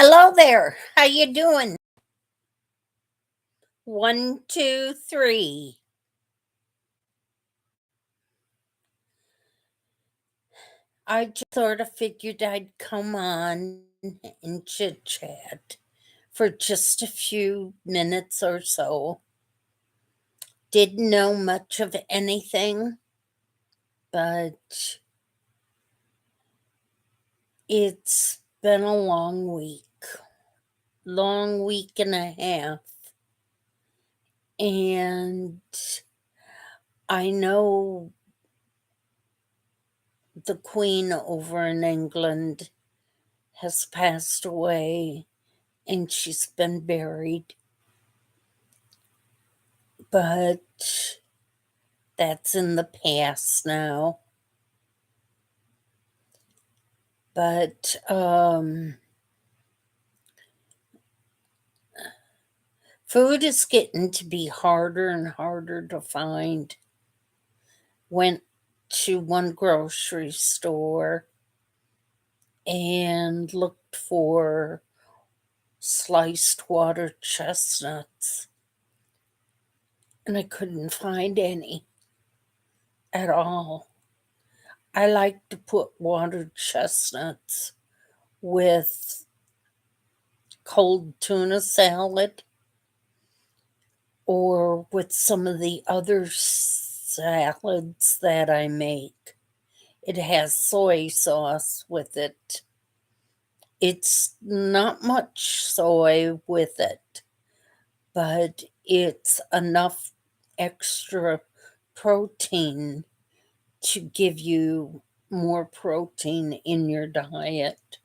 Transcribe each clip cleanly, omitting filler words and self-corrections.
Hello there. How you doing? 1, 2, 3. I just sort of figured I'd come on and chit chat for just a few minutes or so. Didn't know much of anything, but it's been a long week and a half. And I know the Queen over in England has passed away and she's been buried. But that's in the past now. But food is getting to be harder and harder to find. Went to one grocery store and looked for sliced water chestnuts, and I couldn't find any at all. I like to put water chestnuts with cold tuna salad or with some of the other salads that I make. It has soy sauce with it. It's not much soy with it, but it's enough extra protein to give you more protein in your diet.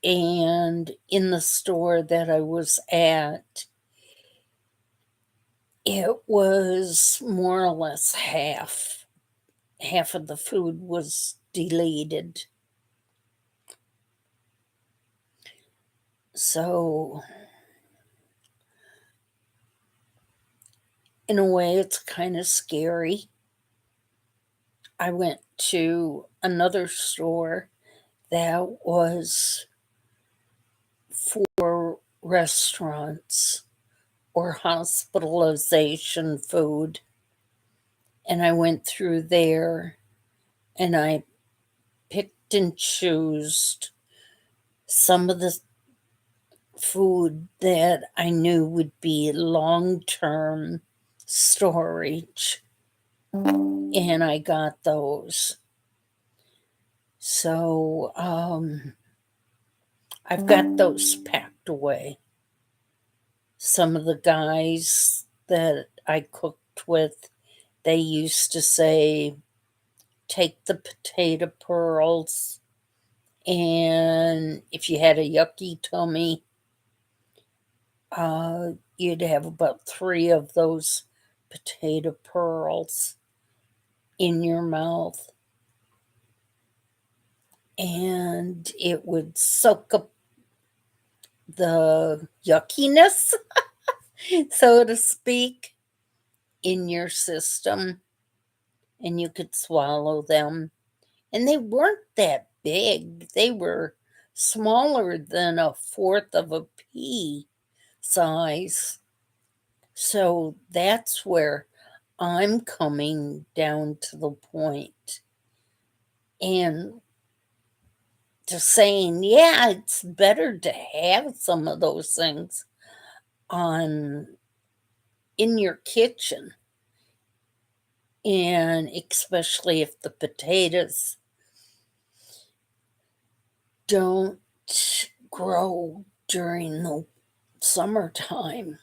And in the store that I was at, it was more or less half. Half of the food was deleted. So, in a way, it's kind of scary. I went to another store that was for restaurants or hospitalization food. And I went through there and I picked and chose some of the food that I knew would be long term storage. And I got those. So I've got those packed away. Some of the guys that I cooked with, they used to say, take the potato pearls, and if you had a yucky tummy, you'd have about 3 of those potato pearls in your mouth, and it would soak up the yuckiness, so to speak, in your system, and you could swallow them. And they weren't that big, they were smaller than a fourth of a pea size. So that's where I'm coming down to the point and just saying, yeah, it's better to have some of those things on in your kitchen. And especially if the potatoes don't grow during the summertime,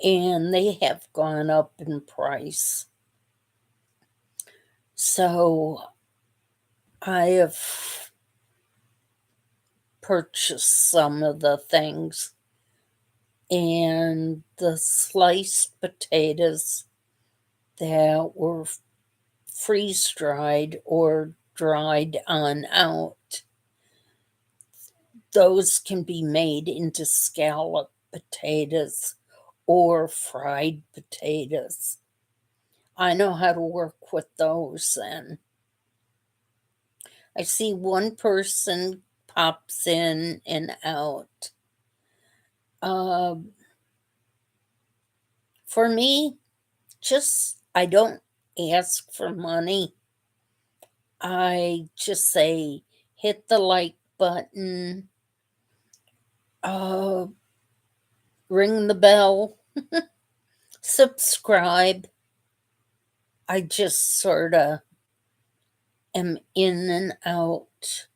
and they have gone up in price. So I have purchased some of the things, and the sliced potatoes that were freeze dried or dried on out, those can be made into scallop potatoes or fried potatoes. I know how to work with those then. I see one person pops in and out. Uh, for me, just I don't ask for money. I just say hit the like button, uh, ring the bell, subscribe. I just sort of am in and out,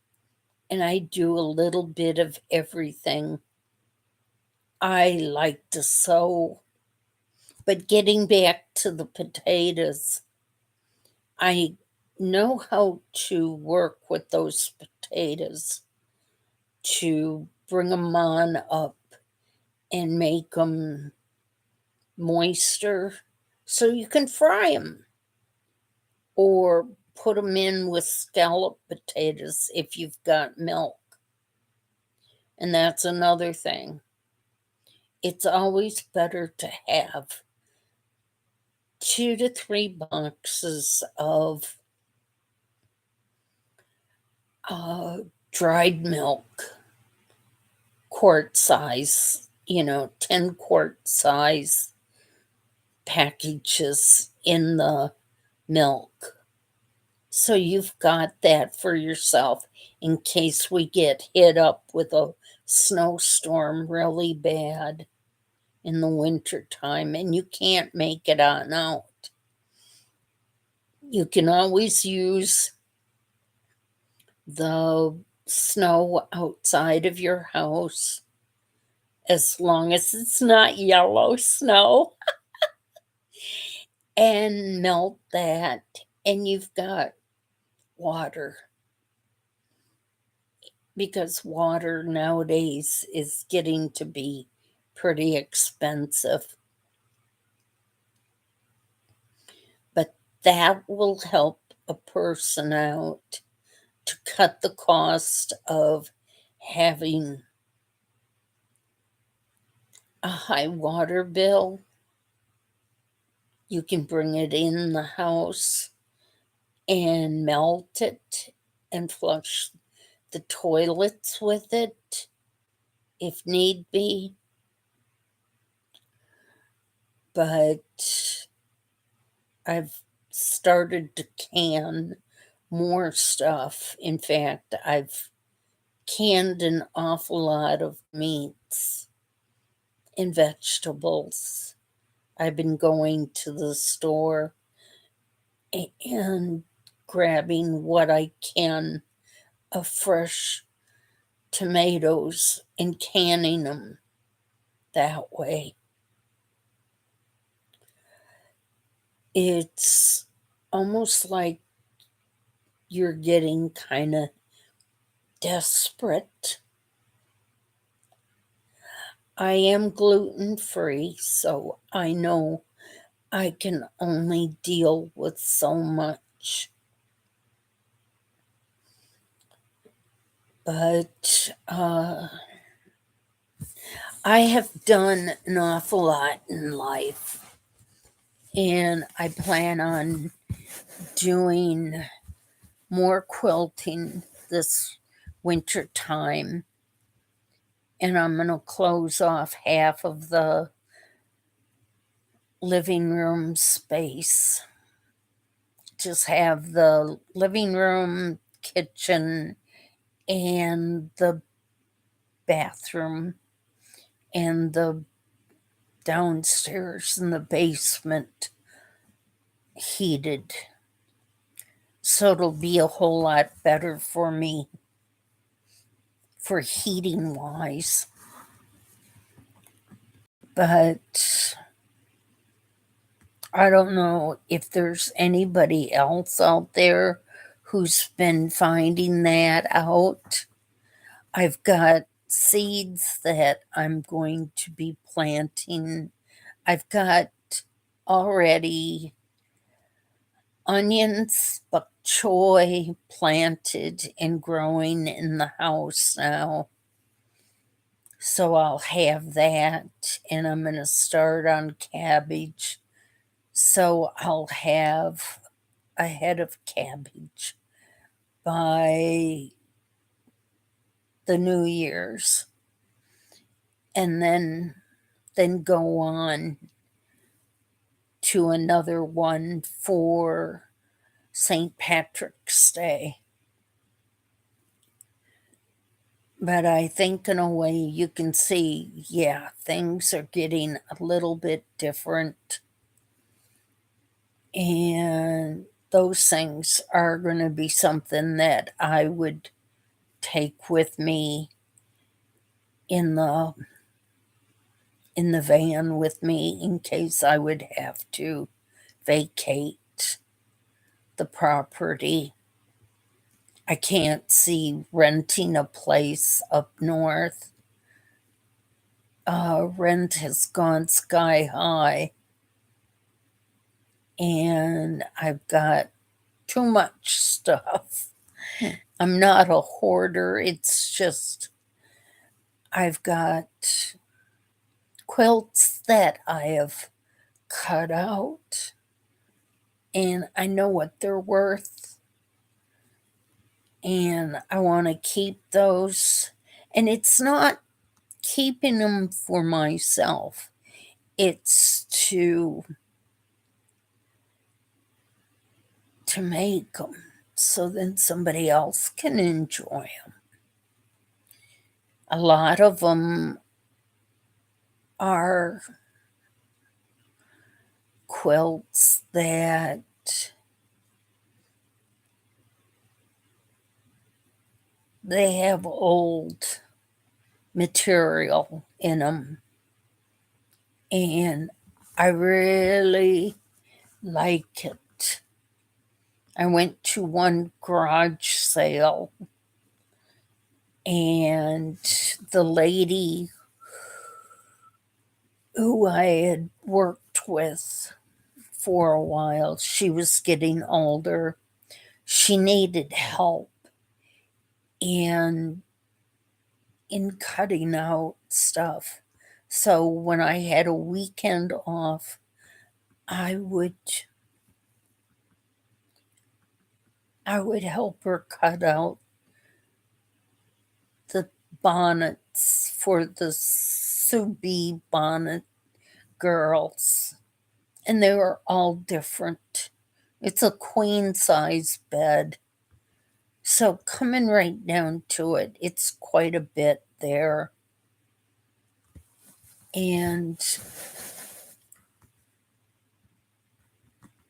and I do a little bit of everything. I like to sew, but getting back to the potatoes, I know how to work with those potatoes to bring them on up and make them moister so you can fry them or put them in with scallop potatoes if you've got milk. And that's another thing. It's always better to have 2 to 3 boxes of dried milk, quart size, 10 quart size packages in the milk. So you've got that for yourself in case we get hit up with a snowstorm really bad in the winter time and you can't make it on out. You can always use the snow outside of your house as long as it's not yellow snow and melt that, and you've got water because water nowadays is getting to be pretty expensive. But that will help a person out to cut the cost of having a high water bill. You can bring it in the house and melt it and flush the toilets with it if need be. But I've started to can more stuff. In fact, I've canned an awful lot of meats and vegetables. I've been going to the store and grabbing what I can of fresh tomatoes and canning them that way. It's almost like you're getting kind of desperate. I am gluten free, so I know I can only deal with so much. But I have done an awful lot in life, and I plan on doing more quilting this winter time. And I'm going to close off half of the living room space. Just have the living room, kitchen, and the bathroom, and the downstairs and the basement heated. So it'll be a whole lot better for me for heating wise. But I don't know if there's anybody else out there who's been finding that out. I've got seeds that I'm going to be planting. I've got already onions, bok choy planted and growing in the house now. So I'll have that, and I'm going to start on cabbage. So I'll have a head of cabbage by the New Year's, and then go on to another one for St. Patrick's Day. But I think in a way you can see, yeah, things are getting a little bit different. And those things are going to be something that I would take with me in the van with me in case I would have to vacate the property. I can't see renting a place up north. Rent has gone sky high, and I've got too much stuff. I'm not a hoarder, it's just I've got quilts that I have cut out, and I know what they're worth, and I want to keep those. And it's not keeping them for myself, it's to make them so then somebody else can enjoy them. A lot of them are quilts that they have old material in them, and I really like it. I went to one garage sale, and the lady who I had worked with for a while, she was getting older. She needed help in cutting out stuff. So when I had a weekend off, I would help her cut out the bonnets for the Subi bonnet girls. And they were all different. It's a queen size bed. So coming right down to it, it's quite a bit there. And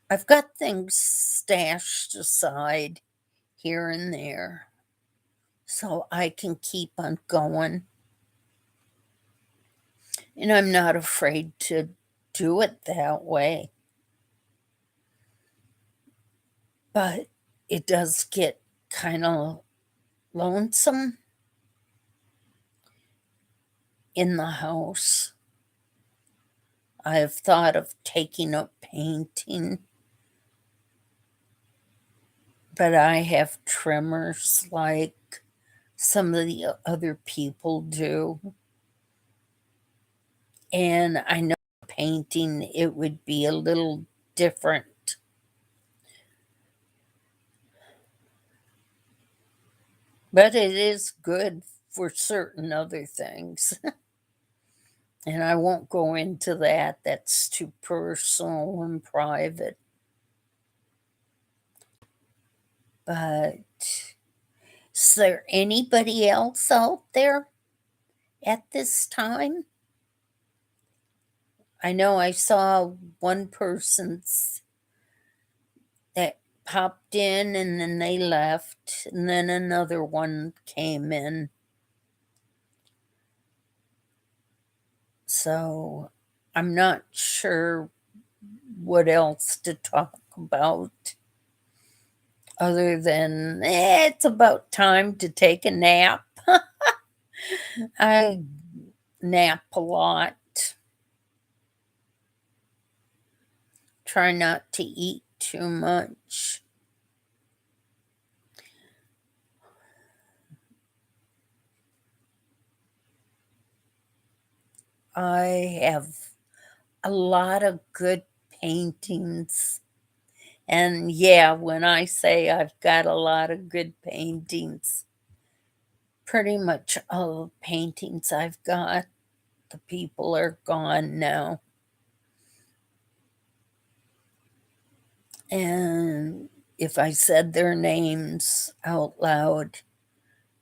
I've got things stashed aside here and there so I can keep on going. And I'm not afraid to do it that way. But it does get kind of lonesome in the house. I've thought of taking up painting, but I have trimmers like some of the other people do. And I know painting, it would be a little different. But it is good for certain other things. And I won't go into that, that's too personal and private. But is there anybody else out there at this time? I know I saw one person's that popped in and then they left, and then another one came in. So I'm not sure what else to talk about other than it's about time to take a nap. I nap a lot. Try not to eat too much. I have a lot of good paintings. And yeah, when I say I've got a lot of good paintings, pretty much all the paintings I've got. The people are gone now. And if I said their names out loud,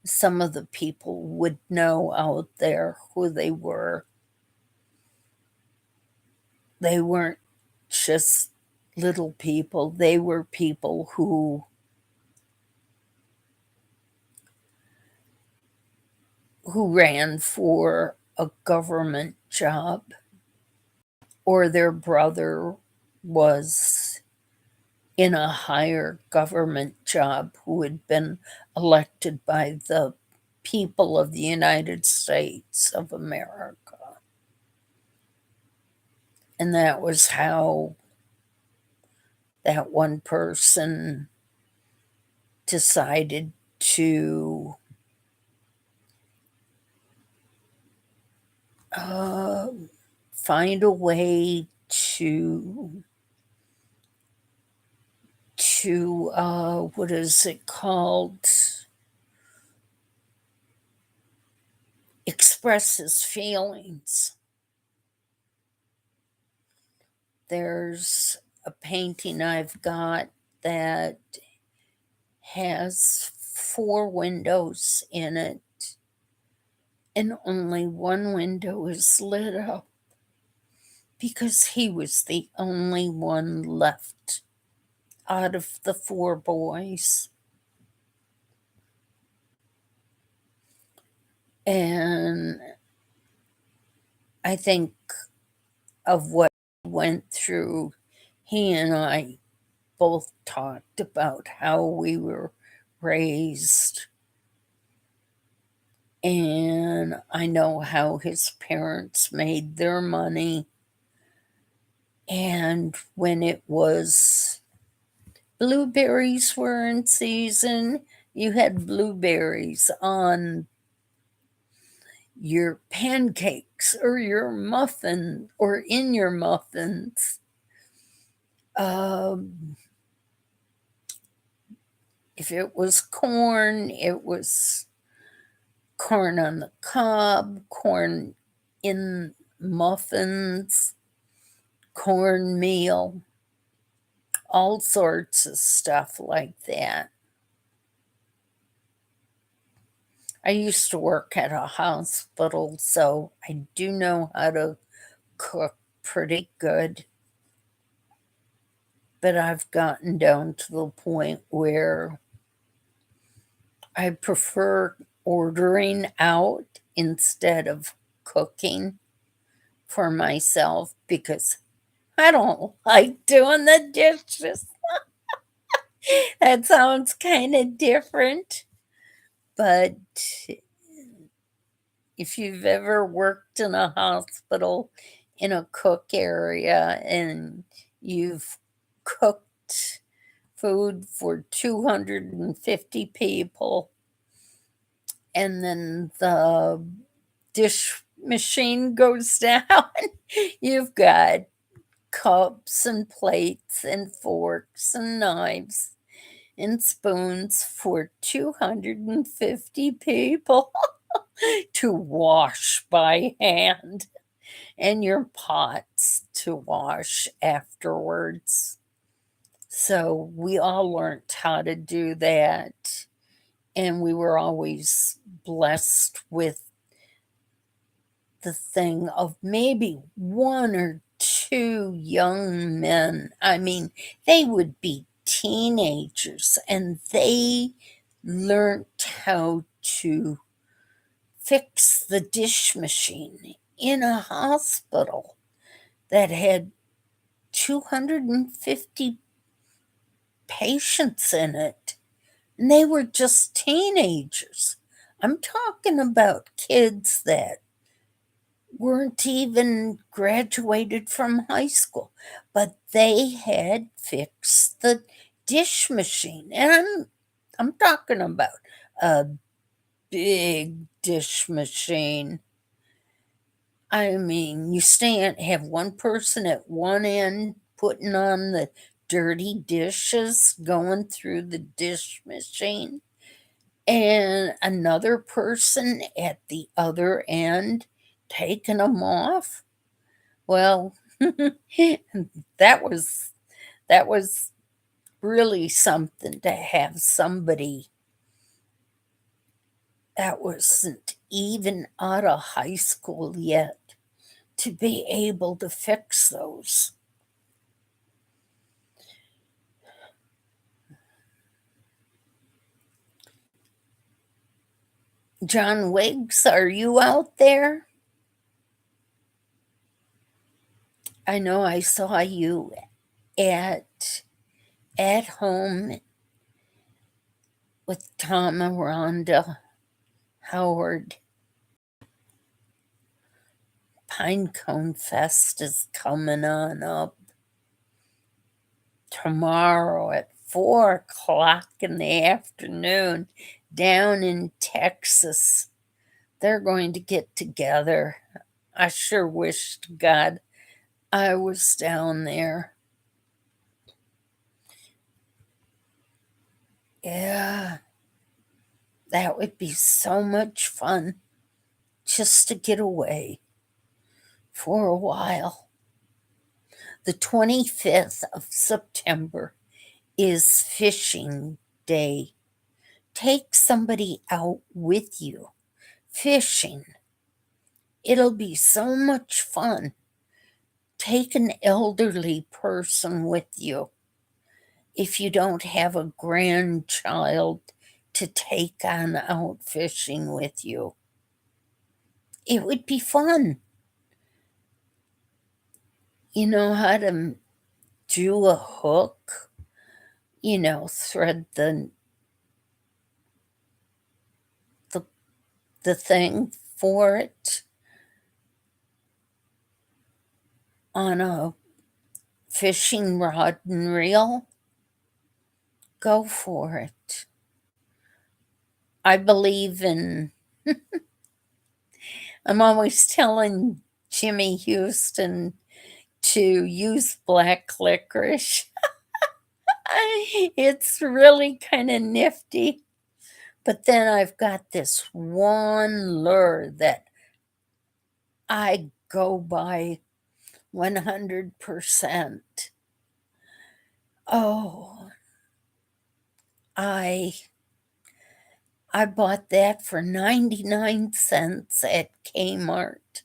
some of the people would know out there who they were. They weren't just little people, they were people who ran for a government job, or their brother was in a higher government job who had been elected by the people of the United States of America. And that was how that one person decided to find a way to what is it called, express his feelings. There's a painting I've got that has 4 windows in it, and only one window is lit up because he was the only one left out of the 4 boys. And I think of what he went through, he and I both talked about how we were raised. And I know how his parents made their money. And when it was blueberries were in season, you had blueberries on your pancakes or your muffin or in your muffins. If it was corn, it was corn on the cob, corn in muffins, cornmeal, all sorts of stuff like that. I used to work at a hospital, so I do know how to cook pretty good. But I've gotten down to the point where I prefer ordering out instead of cooking for myself because I don't like doing the dishes. That sounds kind of different, but if you've ever worked in a hospital in a cook area and you've cooked food for 250 people and then the dish machine goes down, you've got cups and plates and forks and knives and spoons for 250 people to wash by hand, and your pots to wash afterwards. So we all learned how to do that, and we were always blessed with the thing of maybe 1 or 2 young men. I mean, they would be teenagers and they learned how to fix the dish machine in a hospital that had 250 patients in it. And they were just teenagers. I'm talking about kids that weren't even graduated from high school, but they had fixed the dish machine. And I'm talking about a big dish machine. I mean, you have one person at one end putting on the dirty dishes, going through the dish machine, and another person at the other end taking them off. Well, that was that was really something to have somebody that wasn't even out of high school yet to be able to fix those. John Wiggs, are you out there? I know I saw you at home with Tom and Rhonda Howard. Pinecone Fest is coming on up tomorrow at 4 o'clock in the afternoon down in Texas. They're going to get together. I sure wish to God I was down there. Yeah, that would be so much fun just to get away for a while. The 25th of September is fishing day. Take somebody out with you fishing. It'll be so much fun. Take an elderly person with you. If you don't have a grandchild to take on out fishing with you, it would be fun. You know how to do a hook, thread the, the thing for it on a fishing rod and reel. Go for it. I believe in, I'm always telling Jimmy Houston to use black licorice. It's really kind of nifty. But then I've got this one lure that I go by 100%. Oh, I I bought that for 99 cents at Kmart.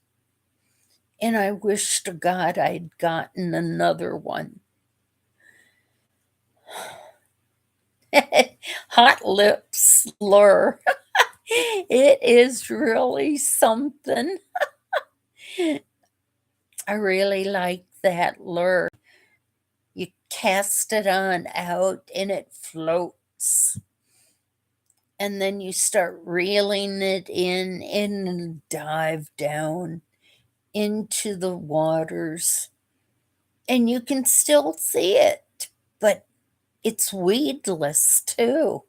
And I wish to God I'd gotten another one. Hot Lips lure. It is really something. I really like that lure. You cast it on out and it floats. And then you start reeling it in and dive down into the waters. And you can still see it, but it's weedless too.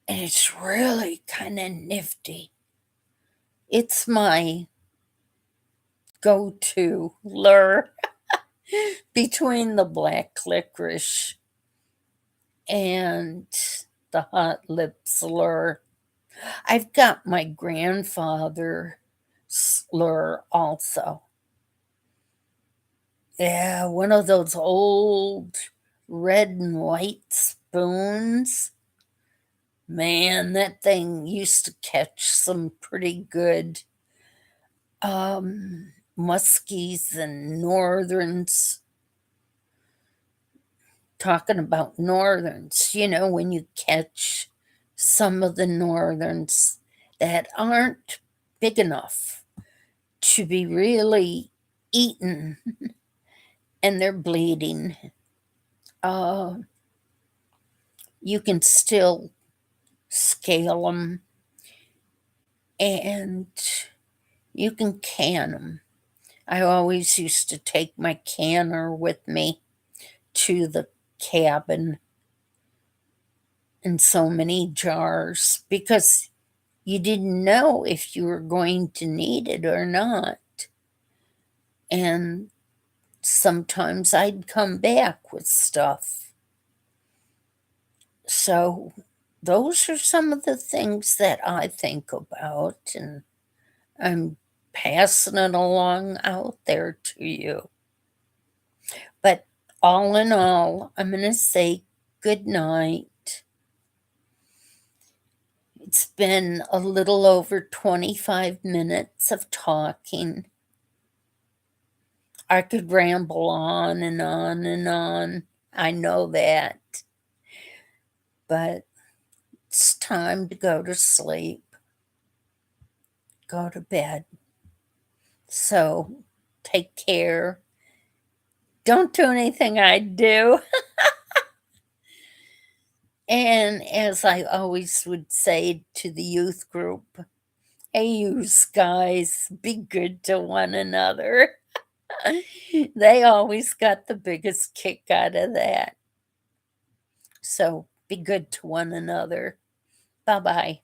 And it's really kind of nifty. It's my go to lure between the black licorice and the Hot Lips lure. I've got my grandfather's lure also. Yeah, one of those old red and white spoons. Man, that thing used to catch some pretty good muskies and northerns. Talking about northerns, when you catch some of the northerns that aren't big enough to be really eaten and they're bleeding, uh, you can still scale them and you can can them. I always used to take my canner with me to the cabin in so many jars because you didn't know if you were going to need it or not. And sometimes I'd come back with stuff. So those are some of the things that I think about, and I'm passing it along out there to you. But all in all, I'm going to say good night. It's been a little over 25 minutes of talking. I could ramble on and on and on. I know that. But it's time to go to sleep, go to bed. So take care. Don't do anything I do. And as I always would say to the youth group, hey, you guys, be good to one another. They always got the biggest kick out of that. So be good to one another. Bye bye.